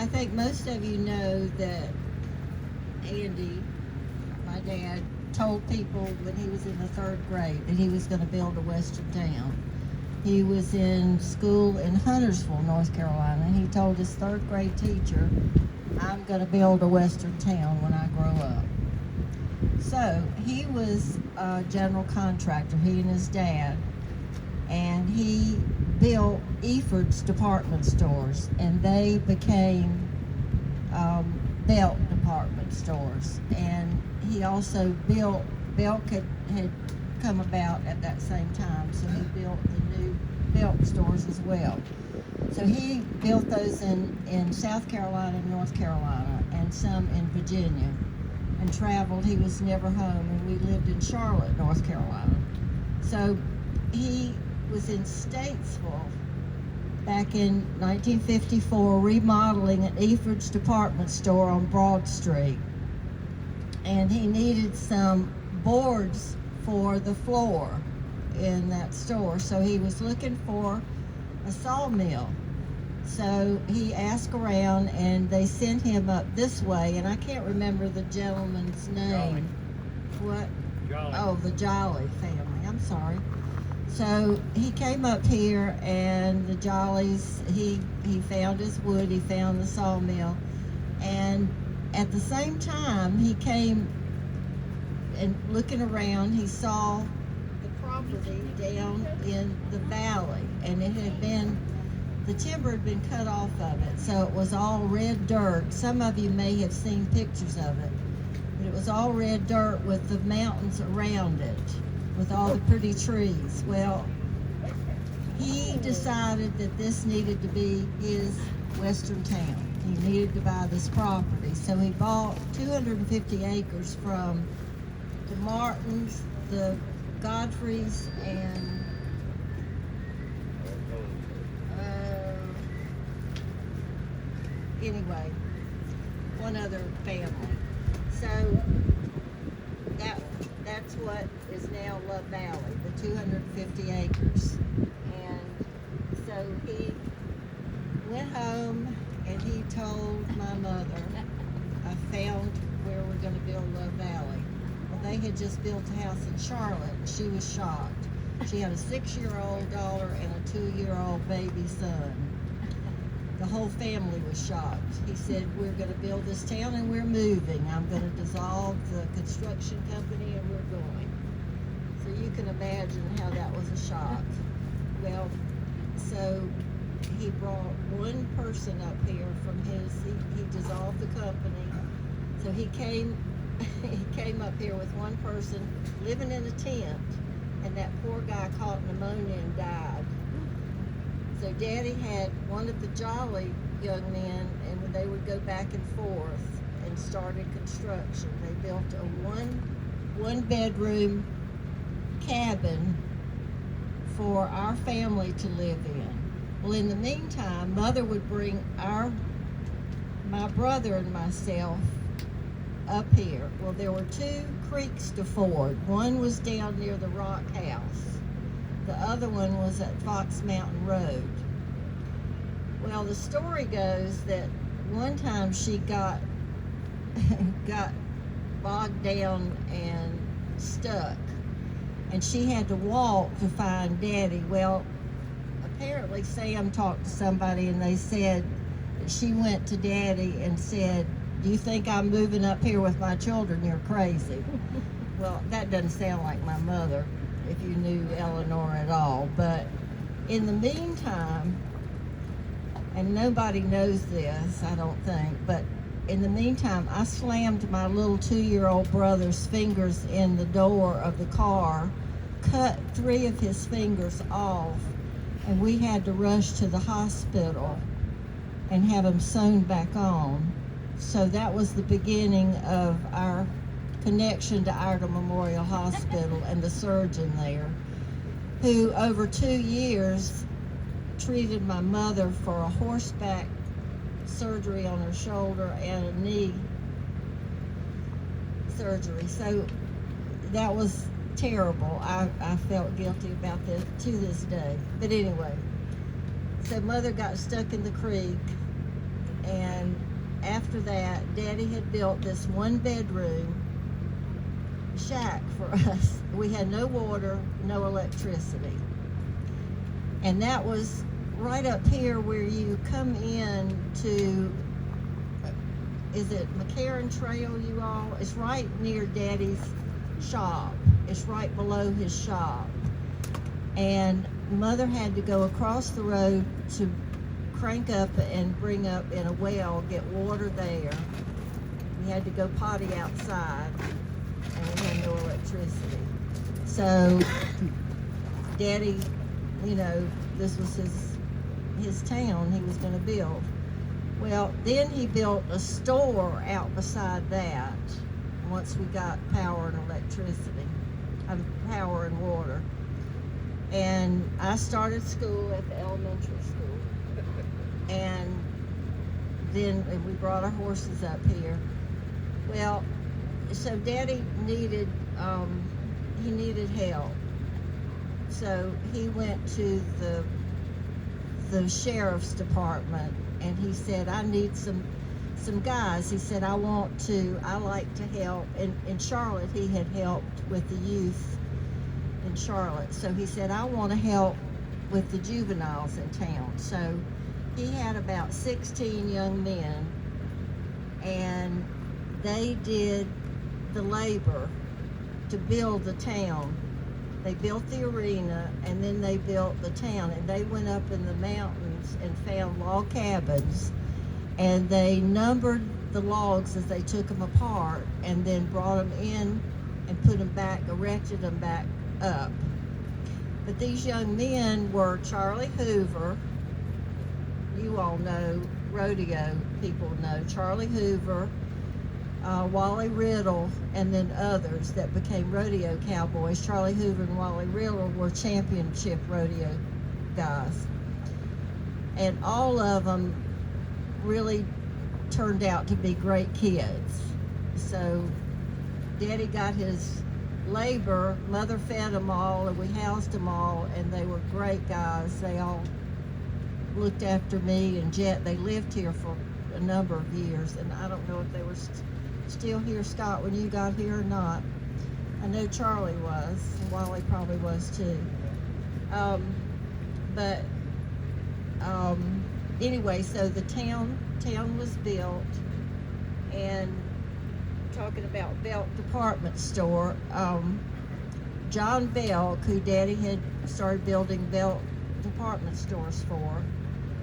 I think most of you know that Andy, my dad, told people when he was in the 3rd grade that he was going to build a western town. He was in school in Huntersville, North Carolina, and he told his 3rd grade teacher, I'm going to build a western town when I grow up. So he was a general contractor, he and his dad, and he built Eford's department stores, and they became Belk department stores. And he also built, Belk had come about at that same time, so he built the new Belk stores as well. So he built those in South Carolina and North Carolina, and some in Virginia, and traveled. He was never home, and we lived in Charlotte, North Carolina. So he was in Statesville back in 1954, remodeling an Eford's department store on Broad Street. And he needed some boards for the floor in that store. So he was looking for a sawmill. So he asked around, and they sent him up this way, and I can't remember the gentleman's name. Jolly. What? Jolly. Oh, the Jolly family. I'm sorry. So he came up here, and the Jollies, he found his wood, he found the sawmill, and at the same time he came and looking around, he saw the property down in the valley, and it had been, the timber had been cut off of it, so it was all red dirt. Some of you may have seen pictures of it, but it was all red dirt with the mountains around it, with all the pretty trees. Well, he decided that this needed to be his western town. He needed to buy this property, so he bought 250 acres from the Martins, the Godfreys, and anyway, one other family. So that's what is now Love Valley, the 250 acres. And so he went home and he told my mother, I found where we're going to build Love Valley. Well, they had just built a house in Charlotte. She was shocked. She had a 6-year-old daughter and a 2-year-old baby son. The whole family was shocked. He said, we're going to build this town and we're moving. I'm going to dissolve the construction company and we're going. So you can imagine how that was a shock. Well, so he brought one person up here from his, he dissolved the company. So he came up here with one person living in a tent, and that poor guy caught pneumonia and died. So Daddy had one of the Jolly young men, and they would go back and forth and started construction. They built a one bedroom cabin for our family to live in. Well, in the meantime, Mother would bring my brother and myself up here. Well, there were 2 creeks to ford. One was down near the Rock House. The other one was at Fox Mountain Road. Well, the story goes that one time she got bogged down and stuck, and she had to walk to find Daddy. Well, apparently Sam talked to somebody, and they said that she went to Daddy and said, do you think I'm moving up here with my children? You're crazy. Well, that doesn't sound like my mother, if you knew Eleanor at all. But in the meantime, and nobody knows this, I don't think, but in the meantime, I slammed my little 2-year-old brother's fingers in the door of the car, cut 3 of his fingers off, and we had to rush to the hospital and have them sewn back on. So that was the beginning of our connection to Iredell Memorial Hospital and the surgeon there, who over 2 years treated my mother for a horseback surgery on her shoulder and a knee surgery. So that was terrible. I felt guilty about that to this day. But anyway, so Mother got stuck in the creek, And after that, Daddy had built this 1-bedroom shack for us. We had no water, no electricity. And that was right up here where you come in to, is it McCarran Trail, you all? It's right near Daddy's shop. It's right below his shop. And Mother had to go across the road to crank up and bring up in a well, get water there. We had to go potty outside, and we had no electricity. So Daddy, you know, this was his town he was going to build. Well, then he built a store out beside that once we got power and electricity, power and water. And I started school at the elementary school. And then we brought our horses up here. Well, so Daddy needed, he needed help. So he went to the sheriff's department, and he said, I need some guys. He said, I like to help. In Charlotte, he had helped with the youth in Charlotte. So he said, I want to help with the juveniles in town. So he had about 16 young men, and they did the labor to build the town. They built the arena, and then they built the town, and they went up in the mountains and found log cabins, and they numbered the logs as they took them apart, and then brought them in and put them back, erected them back up. But these young men were Charlie Hoover. You all know, rodeo people know Charlie Hoover, Wally Riddle, and then others that became rodeo cowboys. Charlie Hoover and Wally Riddle were championship rodeo guys. And all of them really turned out to be great kids. So Daddy got his labor, Mother fed them all, and we housed them all, and they were great guys. They all looked after me and Jet. They lived here for a number of years, and I don't know if they were still here, Scott, when you got here or not. I know Charlie was, and Wally probably was too. Anyway, so the town was built, and talking about Belk Department Store, John Belk, who Daddy had started building Belk department stores for,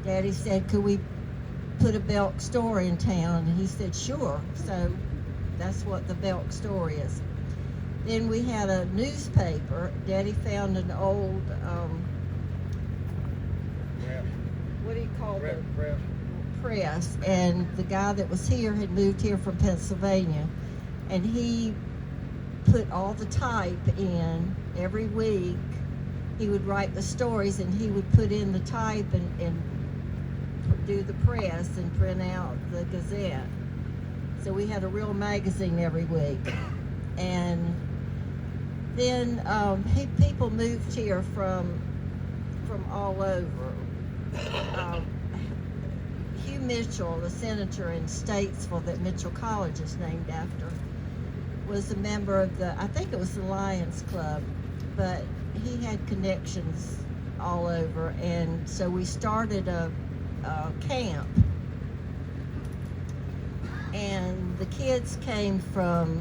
Daddy said, could we put a Belk store in town? And he said, sure. So that's what the Belk store is. Then we had a newspaper. Daddy found an old, what do you call it? Press. And the guy that was here had moved here from Pennsylvania. And he put all the type in every week. He would write the stories, and he would put in the type and do the press and print out the Gazette. So we had a real magazine every week. And then people moved here from all over. Hugh Mitchell, the senator in Statesville that Mitchell College is named after, was a member of I think it was the Lions Club, but he had connections all over, and so we started a camp, and the kids came from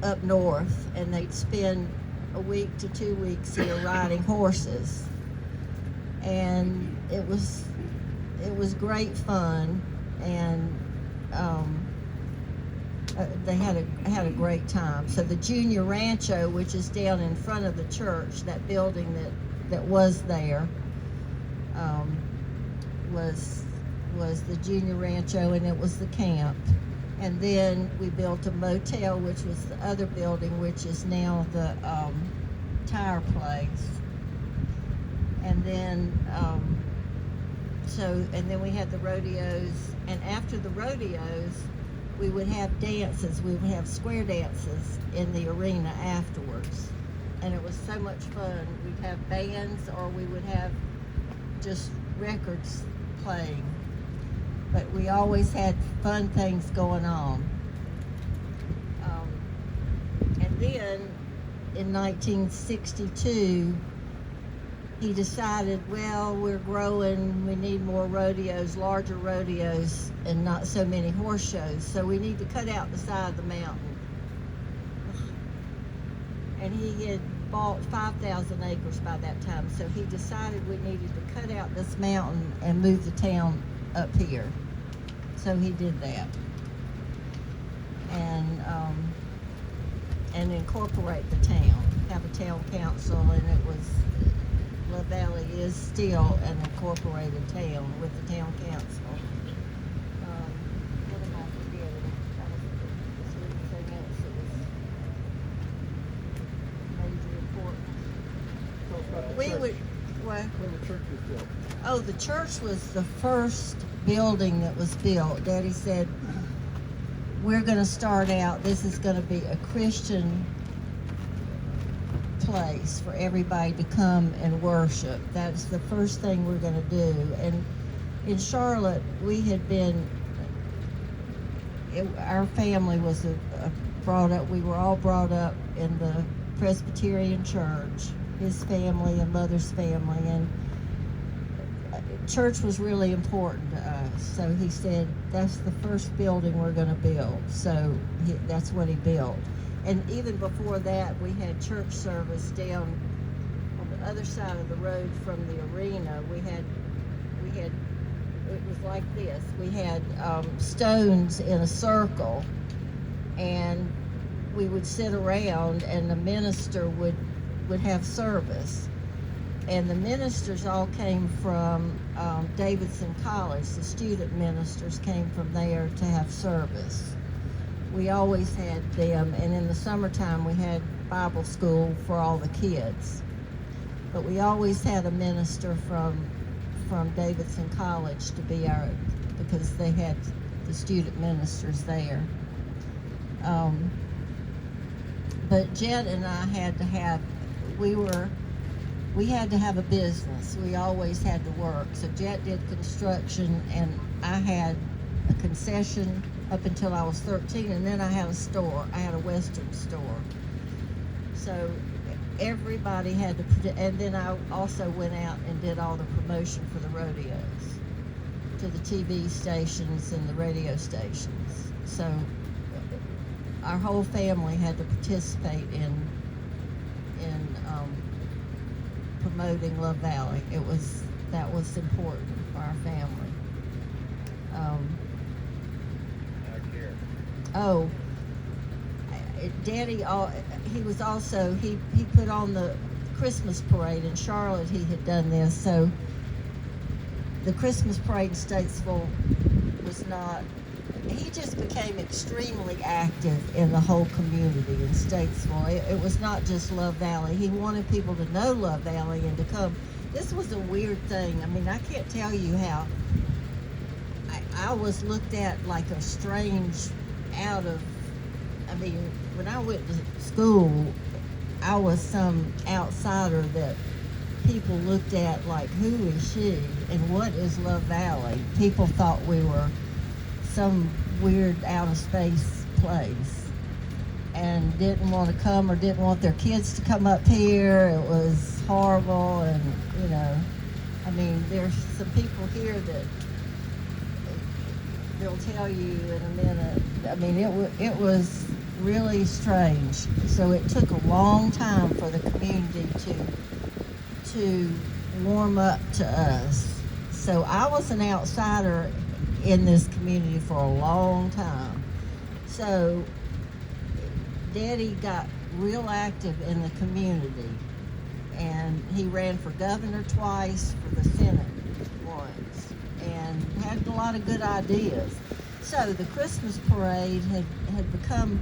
up north, and they'd spend a week to 2 weeks here riding horses, and it was great fun, and they had a great time. So the Junior Rancho, which is down in front of the church, that building that was there, was the Junior Rancho, and it was the camp. And then we built a motel, which was the other building, which is now the tire place. And then and then we had the rodeos, and after the rodeos, we would have dances. We would have square dances in the arena afterwards, and it was so much fun. We'd have bands, or we would have just records playing. but we always had fun things going on. And then in 1962, he decided, well, we're growing, we need more rodeos, larger rodeos, and not so many horse shows, so we need to cut out the side of the mountain. And he had bought 5,000 acres by that time, so he decided we needed to cut out this mountain and move the town up here. So he did that. And incorporate the town, have a town council, and it was, Love Valley is still an incorporated town with the town council. What am I forgetting? Was there anything else that was major important? We would, what? When the church was built. Oh, the church was the first building that was built. Daddy said, we're going to start out, this is going to be a Christian place for everybody to come and worship. That's the first thing we're going to do. And in Charlotte, we had been, our family was brought up, we were all brought up in the Presbyterian church, his family and mother's family, and church was really important to us. So he said, that's the first building we're going to build. So that's what he built. And even before that, we had church service down on the other side of the road from the arena. We had, it was like this. We had stones in a circle, and we would sit around, and the minister would have service. And the ministers all came from Davidson College. The student ministers came from there to have service. We always had them, and in the summertime we had Bible school for all the kids. But we always had a minister from Davidson College to be because they had the student ministers there. But Jet and I had to have, we had to have a business. We always had to work. So Jet did construction, and I had a concession up until I was 13, and then I had a store. I had a Western store. So everybody had to, and then I also went out and did all the promotion for the rodeos to the TV stations and the radio stations. So our whole family had to participate in promoting Love Valley. That was important for our family. Daddy, he was also, he put on the Christmas parade in Charlotte. He had done this, so the Christmas parade in Statesville was not, he just became extremely active in the whole community in Statesville. It was not just Love Valley. He wanted people to know Love Valley and to come. This was a weird thing. I mean, I can't tell you how I was looked at like a strange when I went to school, I was some outsider that people looked at like, who is she and what is Love Valley? People thought we were some weird out of space place and didn't want to come or didn't want their kids to come up here. It was horrible, and there's some people here that they'll tell you in a minute. It was really strange. So it took a long time for the community to warm up to us. So I was an outsider in this community for a long time. So Daddy got real active in the community, and he ran for governor twice, for the Senate once, and had a lot of good ideas. So the Christmas parade had become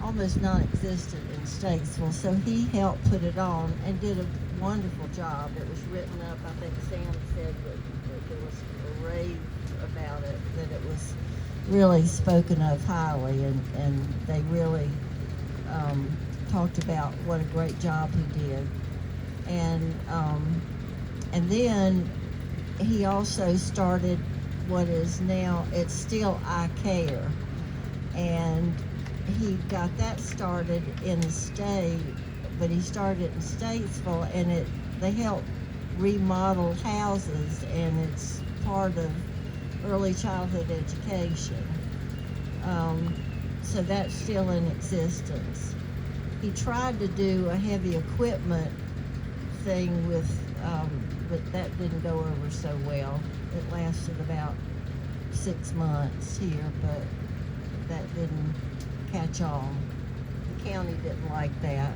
almost non-existent in Statesville, so he helped put it on and did a wonderful job. It was written up, I think Sam said that there was a rave about it, that it was really spoken of highly, and they really talked about what a great job he did. And then he also started what is now, it's still I Care. And he got that started in the state, but he started in Statesville, and they help remodel houses, and it's part of early childhood education. So that's still in existence. He tried to do a heavy equipment thing with, but that didn't go over so well. It lasted about 6 months here, but that didn't catch on. The county didn't like that.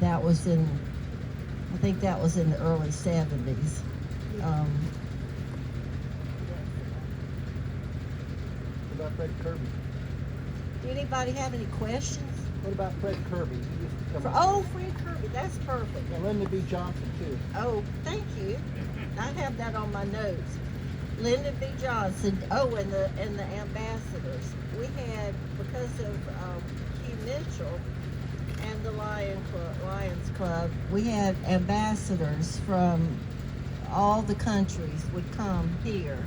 That was I think that was in the early 70s. What about Fred Kirby? Do anybody have any questions? What about Fred Kirby? He used to come Oh, Fred Kirby, that's perfect. And Lyndon B. Johnson, too. Oh, thank you. I have that on my notes. Lyndon B. Johnson. Oh, and the ambassadors. We had, because of Hugh Mitchell and the Lions Club, we had ambassadors from all the countries would come here.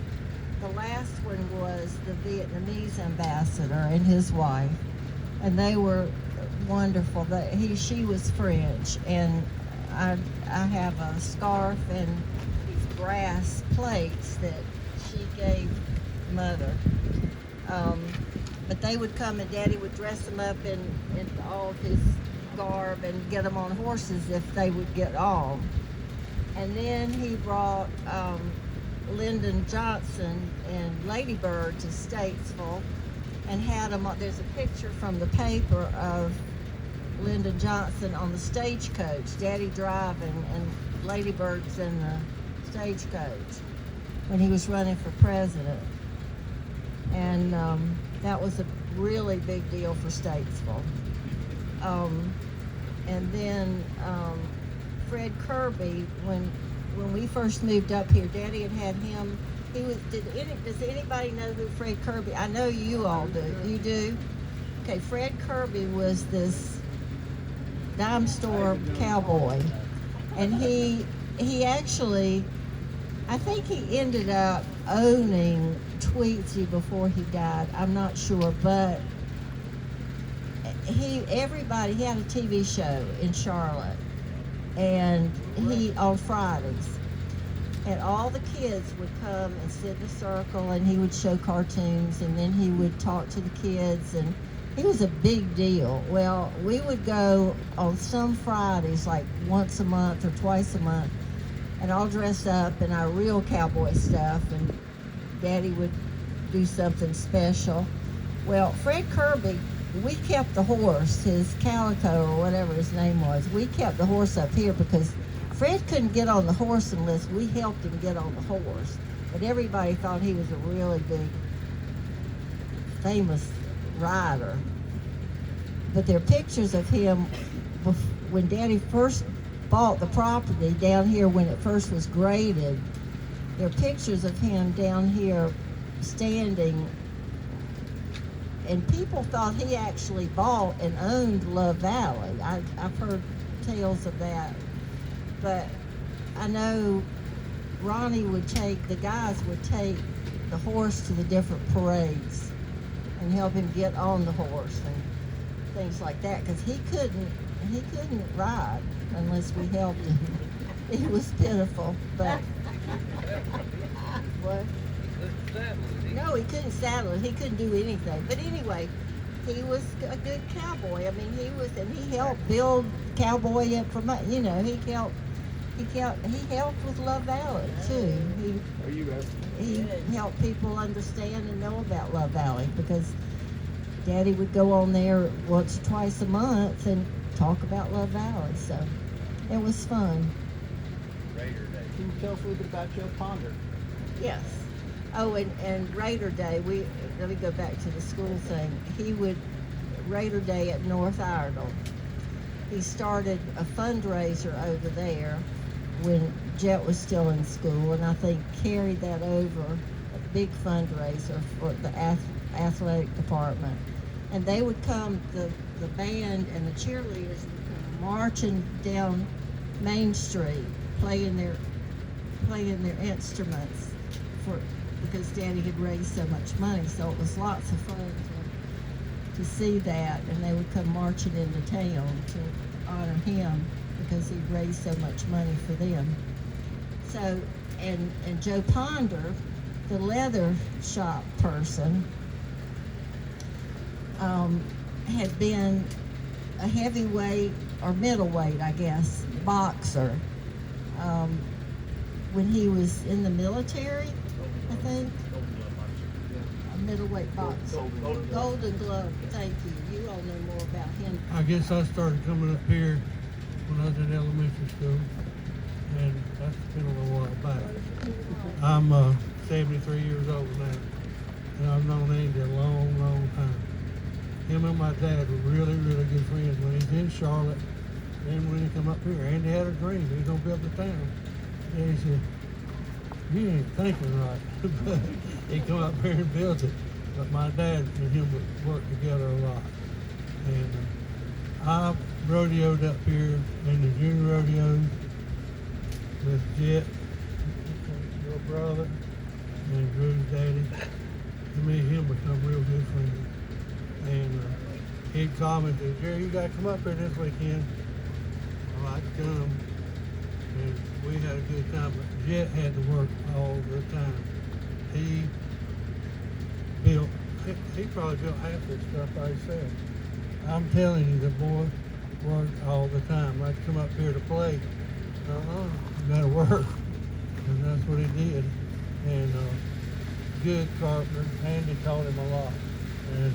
The last one was the Vietnamese ambassador and his wife, and they were wonderful. She was French, and I have a scarf and these brass plates that she gave Mother. But they would come, and Daddy would dress them up in all of his garb and get them on horses if they would get on. And then he brought Lyndon Johnson and Lady Bird to Statesville and had them. There's a picture from the paper of Lyndon Johnson on the stagecoach, Daddy driving, and Lady Bird's in the stagecoach when he was running for president. And that was a really big deal for Statesville. And then Fred Kirby, when we first moved up here, Daddy had him. Does anybody know who Fred Kirby? I know you all do. You do? Okay, Fred Kirby was this dime store cowboy, and he actually, I think he ended up owning Tweetsie before he died. I'm not sure, but he had a TV show in Charlotte, and on Fridays, and all the kids would come and sit in a circle, and he would show cartoons, and then he would talk to the kids, and he was a big deal. Well, we would go on some Fridays, like once a month or twice a month, and all dressed up in our real cowboy stuff, and Daddy would do something special. Well, Fred Kirby, we kept the horse, his Calico or whatever his name was. We kept the horse up here because Fred couldn't get on the horse unless we helped him get on the horse. But everybody thought he was a really big, famous rider. But there are pictures of him when Daddy first bought the property down here when it first was graded. There are pictures of him down here standing, and people thought he actually bought and owned Love Valley. I've heard tales of that. But I know the guys would take the horse to the different parades and help him get on the horse and things like that, because he couldn't ride unless we helped him. He was pitiful, but what? No, he couldn't saddle it. He couldn't do anything. But anyway, he was a good cowboy. I mean, he helped build cowboy information. He helped with Love Valley too. He helped people understand and know about Love Valley, because Daddy would go on there once or twice a month and talk about Love Valley. So it was fun. Raider Day. Can you tell us a little bit about Joe Ponder? Yes. Oh, and Raider Day, let me go back to the school thing. Raider Day at North Iredell. He started a fundraiser over there when Jet was still in school, and I think carried that over, a big fundraiser for the athletic department. And they would come, the band and the cheerleaders would come marching down Main Street, playing their instruments because Daddy had raised so much money, so it was lots of fun to see that, and they would come marching into town to honor him because he'd raised so much money for them. So, and Joe Ponder, the leather shop person, had been a heavyweight or middleweight, I guess, boxer when he was in the military, I think. A middleweight boxer. Golden Glove, thank you. You all know more about him. I guess I started coming up here when I was in elementary school, and that's been a little while back. I'm 73 years old now, and I've known Andy a long, long time. Him and my dad were really, really good friends when he was in Charlotte, and when he come up here. Andy had a dream, he was gonna build the town. And he said, "You ain't thinking right," but he come up here and built it. But my dad and him would work together a lot. And I rodeoed up here in the junior rodeos with Jet, your brother, and Drew's daddy. And me and him become real good friends. And he'd commented, "Jerry, you gotta come up here this weekend." Well, I'd come, and we had a good time, but Jet had to work all the time. He probably built half this stuff by himself. I'm telling you, the boy worked all the time. I'd come up here to play. You gotta work. And that's what he did. And good carpenter. Andy taught him a lot. And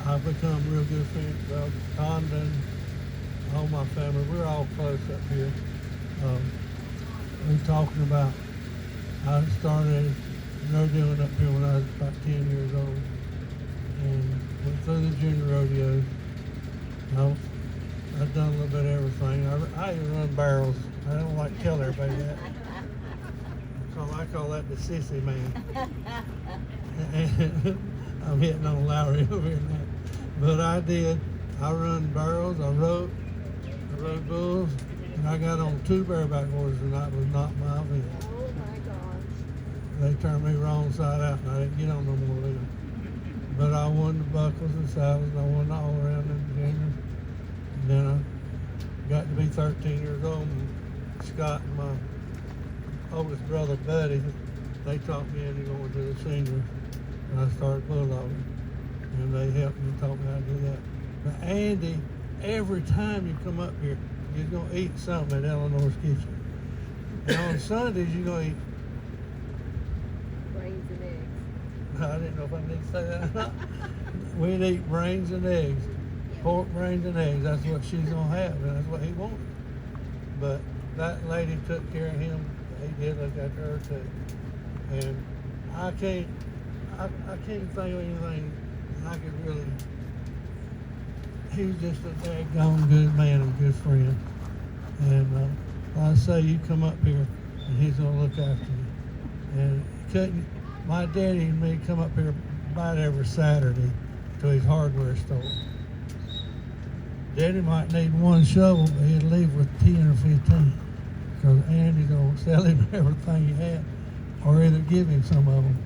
I've become real good friends. Well, Condon, all my family, we're all close up here. We're talking about, I started rodeoing up here when I was about 10 years old, and went through the junior rodeos. I've done a little bit of everything. I even run barrels. I don't like to tell everybody that. I call that the sissy man. And I'm hitting on Lowry over here now. But I run barrels, I rode bulls, and I got on 2 bareback horses, and that was not my event. Oh my gosh. They turned me wrong side out, and I didn't get on no more of them. But I won the buckles and saddles, and I won the all around in the juniors. And then I got to be 13 years old, and Scott and my oldest brother, Buddy, they taught me into going to the seniors, and I started bulldogging. And they helped me and taught me how to do that. But Andy, every time you come up here, you're going to eat something at Eleanor's Kitchen. And on Sundays, you're going to eat... Brains and eggs. I didn't know if I need to say that or not. We'd eat brains and eggs. Pork, brains, and eggs. That's what she's going to have, and that's what he wanted. But that lady took care of him. He did look after her, too. And I can't think of anything I could really... He was just a daggone good man and good friend. And I say, you come up here and he's going to look after you. And my daddy and me come up here about every Saturday to his hardware store. Daddy might need 1 shovel, but he'd leave with 10 or 15. Because Andy's going to sell him everything he had, or either give him some of them.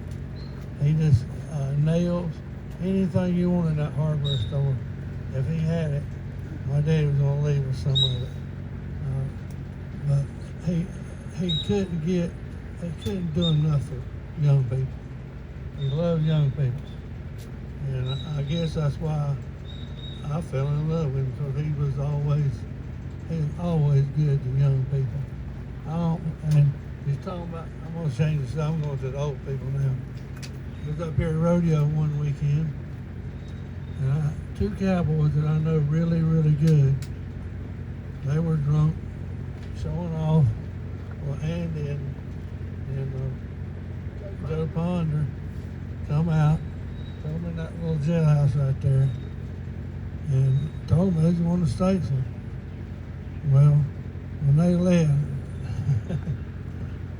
He just, nails, anything you want in that hardware store. If he had it, my daddy was going to leave with some of it. But he couldn't do enough for young people. He loved young people. And I guess that's why I fell in love with him, because he was always good to young people. And he's talking about, I'm going to change this, I'm going to the old people now. I was up here at rodeo one weekend, and 2 cowboys that I know really, really good, they were drunk, showing off. Well, Andy and Joe Ponder come out, told me that little jailhouse right there, and told me they was going to Statesville. Well, when they left,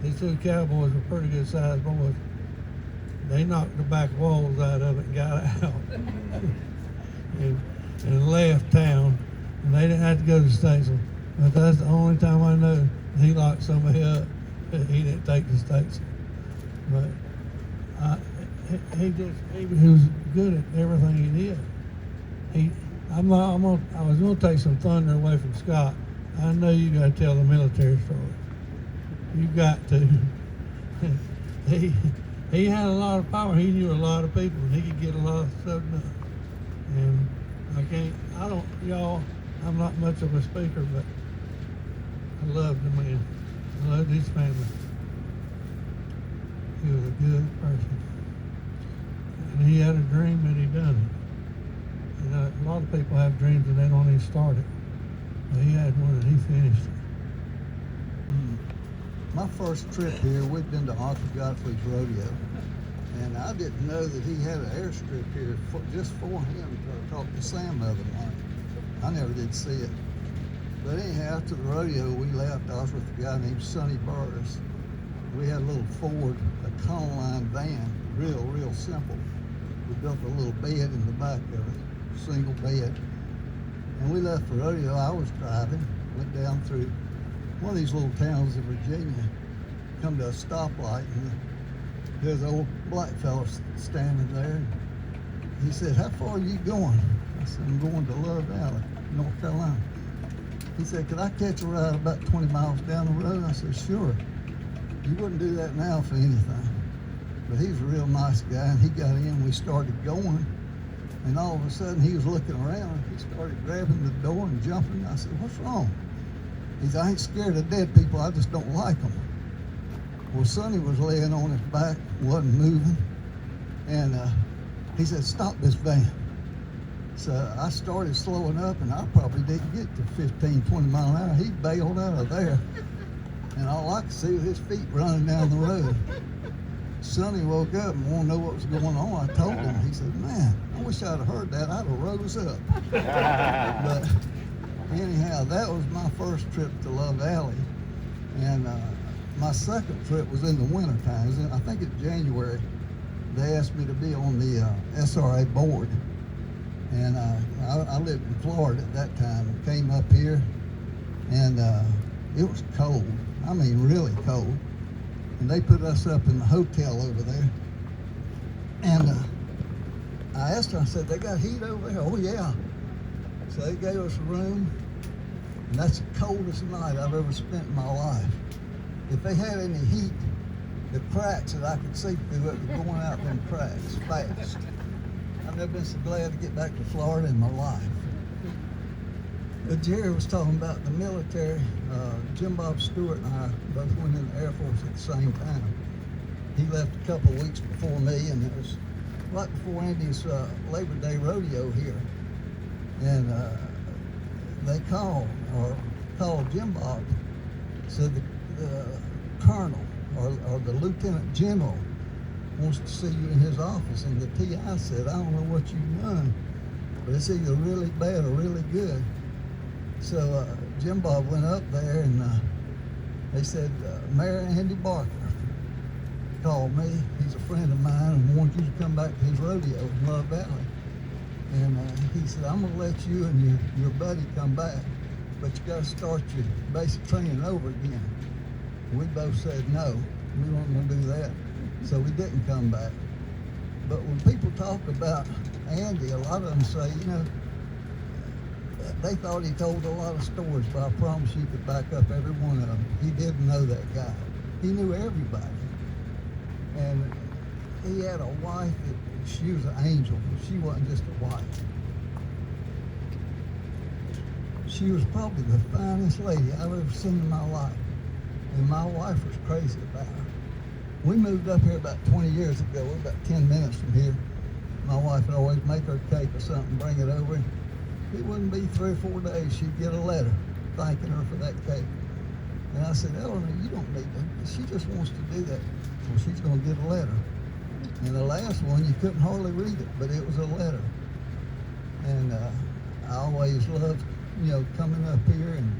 these 2 cowboys were pretty good sized boys. They knocked the back walls out of it and got out and left town. And they didn't have to go to Statesville. But that's the only time I know he locked somebody up. He didn't take the Statesville. But he was good at everything he did. I was gonna take some thunder away from Scott. I know you gotta tell the military story. You got to. He had a lot of power. He knew a lot of people, and he could get a lot of stuff done. And I'm not much of a speaker, but I loved the man. I loved his family. He was a good person. And he had a dream and he done it. And a lot of people have dreams and they don't even start it. But he had one and he finished it. My first trip here, we'd been to Arthur Godfrey's rodeo, and I didn't know that he had an airstrip here just for him to talk to Sam the other night. I never did see it. But anyhow, after the rodeo, we left. I was with a guy named Sonny Burris. We had a little Ford, a Econoline van, real simple. We built a little bed in the back of it, single bed. And we left the rodeo. I was driving, went down through one of these little towns in Virginia, come to a stoplight, and there's an old black fella standing there. And he said, "How far are you going?" I said, "I'm going to Love Valley, North Carolina." He said, "Could I catch a ride about 20 miles down the road?" I said, "Sure." You wouldn't do that now for anything. But he was a real nice guy, and he got in, we started going, and all of a sudden he was looking around. He started grabbing the door and jumping. I said, "What's wrong?" He said, "I ain't scared of dead people, I just don't like them." Well, Sonny was laying on his back, wasn't moving, and he said, "Stop this van." So I started slowing up, and I probably didn't get to 15, 20 miles an hour. He bailed out of there, and all I could see was his feet running down the road. Sonny woke up and wanted to know what was going on. I told him. He said, "Man, I wish I'd have heard that. I'd have rose up." But anyhow, that was my first trip to Love Valley, and my second trip was in the wintertime. I think in January. They asked me to be on the SRA board, and I lived in Florida at that time. I came up here, and it was cold. I mean, really cold. And they put us up in the hotel over there, and I asked her, I said, "They got heat over there?" "Oh yeah." So they gave us a room, and that's the coldest night I've ever spent in my life. If they had any heat, the cracks that I could see through it were going out them cracks fast. I've never been so glad to get back to Florida in my life. But Jerry was talking about the military. Jim Bob Stewart and I both went in the Air Force at the same time. He left a couple of weeks before me, and it was right before Andy's Labor Day rodeo here. And they called Jim Bob, said the colonel or the lieutenant general wants to see you in his office. And the PI said, "I don't know what you've done, but it's either really bad or really good." So Jim Bob went up there, and they said, "Mayor Andy Barker called me. He's a friend of mine and wants you to come back to his rodeo in Love Valley." And he said, "I'm gonna let you and your buddy come back, but you gotta start your basic training over again." We both said no, we weren't gonna do that. So we didn't come back. But when people talk about Andy, a lot of them say, they thought he told a lot of stories, but I promise you could back up every one of them. He didn't know that guy. He knew everybody. And he had a wife that she was an angel. She wasn't just a wife. She was probably the finest lady I've ever seen in my life. And my wife was crazy about her. We moved up here about 20 years ago. We're about 10 minutes from here. My wife would always make her a cake or something, bring it over. It wouldn't be 3 or 4 days, she'd get a letter thanking her for that cake. And I said, "Eleanor, you don't need that. She just wants to do that." Well, she's going to get a letter. And the last one, you couldn't hardly read it, but it was a letter. And I always loved, coming up here. And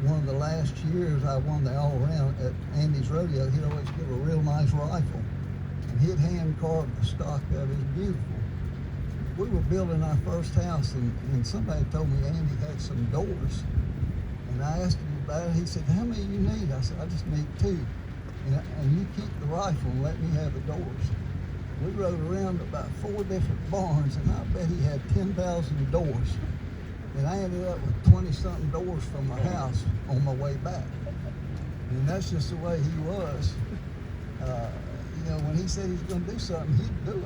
one of the last years I won the all-around at Andy's rodeo, he'd always give a real nice rifle. And he'd hand-carved the stock of it. It was beautiful. We were building our first house, and somebody told me Andy had some doors. And I asked him about it. He said, "How many you need?" I said, "I just need 2. and you keep the rifle and let me have the doors. We rode around about 4 different barns, and I bet he had 10,000 doors. And I ended up with 20-something doors from my house on my way back. And that's just the way he was. You know, when he said he was going to do something, he'd do it.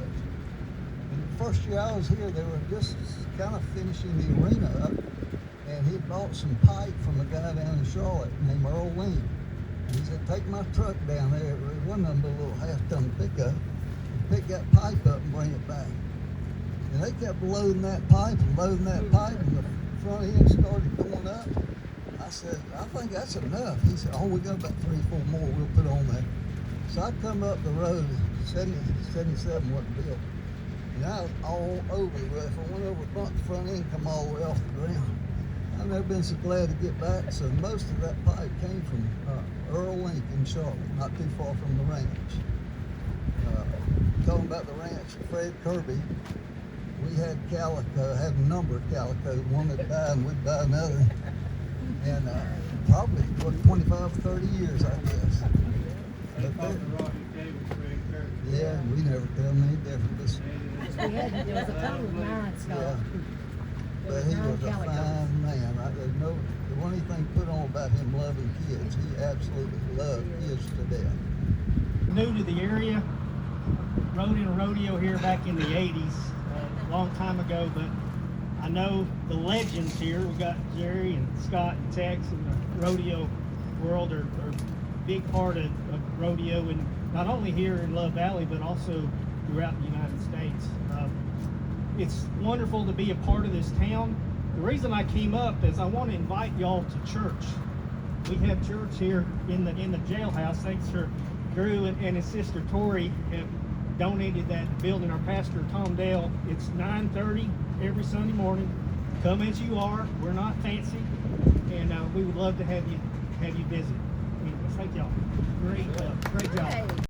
And the first year I was here, they were just kind of finishing the arena up, and he bought some pipe from a guy down in Charlotte named Earl Link. And he said, take my truck down there. It wasn't a little half-ton pickup. Pick that pipe up and bring it back. And they kept loading that pipe, and the front end started going up. I said, I think that's enough. He said, oh, we got about 3 or 4 more we'll put on there. So I come up the road, 77 wasn't built. And I was all over the roof. I went over the front end, come all the way off the ground. I've never been so glad to get back. So most of that pipe came from Earl Link in Charlotte, not too far from the ranch. Talking about the ranch, Fred Kirby, we had calico, had a number of calicos. One that died and we'd buy another. And probably, 25, 30 years, I guess. Yeah, we never tell them any different. There was a total of 9 stock. Yeah. But he was a fine man. There's there wasn't anything put on about him loving kids. He absolutely loved kids to death. New to the area, rode in a rodeo here back in the 80s, a long time ago, but I know the legends here. We got Jerry and Scott and Tex in the rodeo world are a big part of rodeo, and not only here in Love Valley, but also throughout the United States. It's wonderful to be a part of this town. The reason I came up is I want to invite y'all to church. We have church here in the jailhouse. Thanks for Drew and his sister Tori have donated that building. Our pastor Tom Dale. It's 9:30 every Sunday morning. Come as you are. We're not fancy, and we would love to have you visit. Anyway, thank y'all. Great job.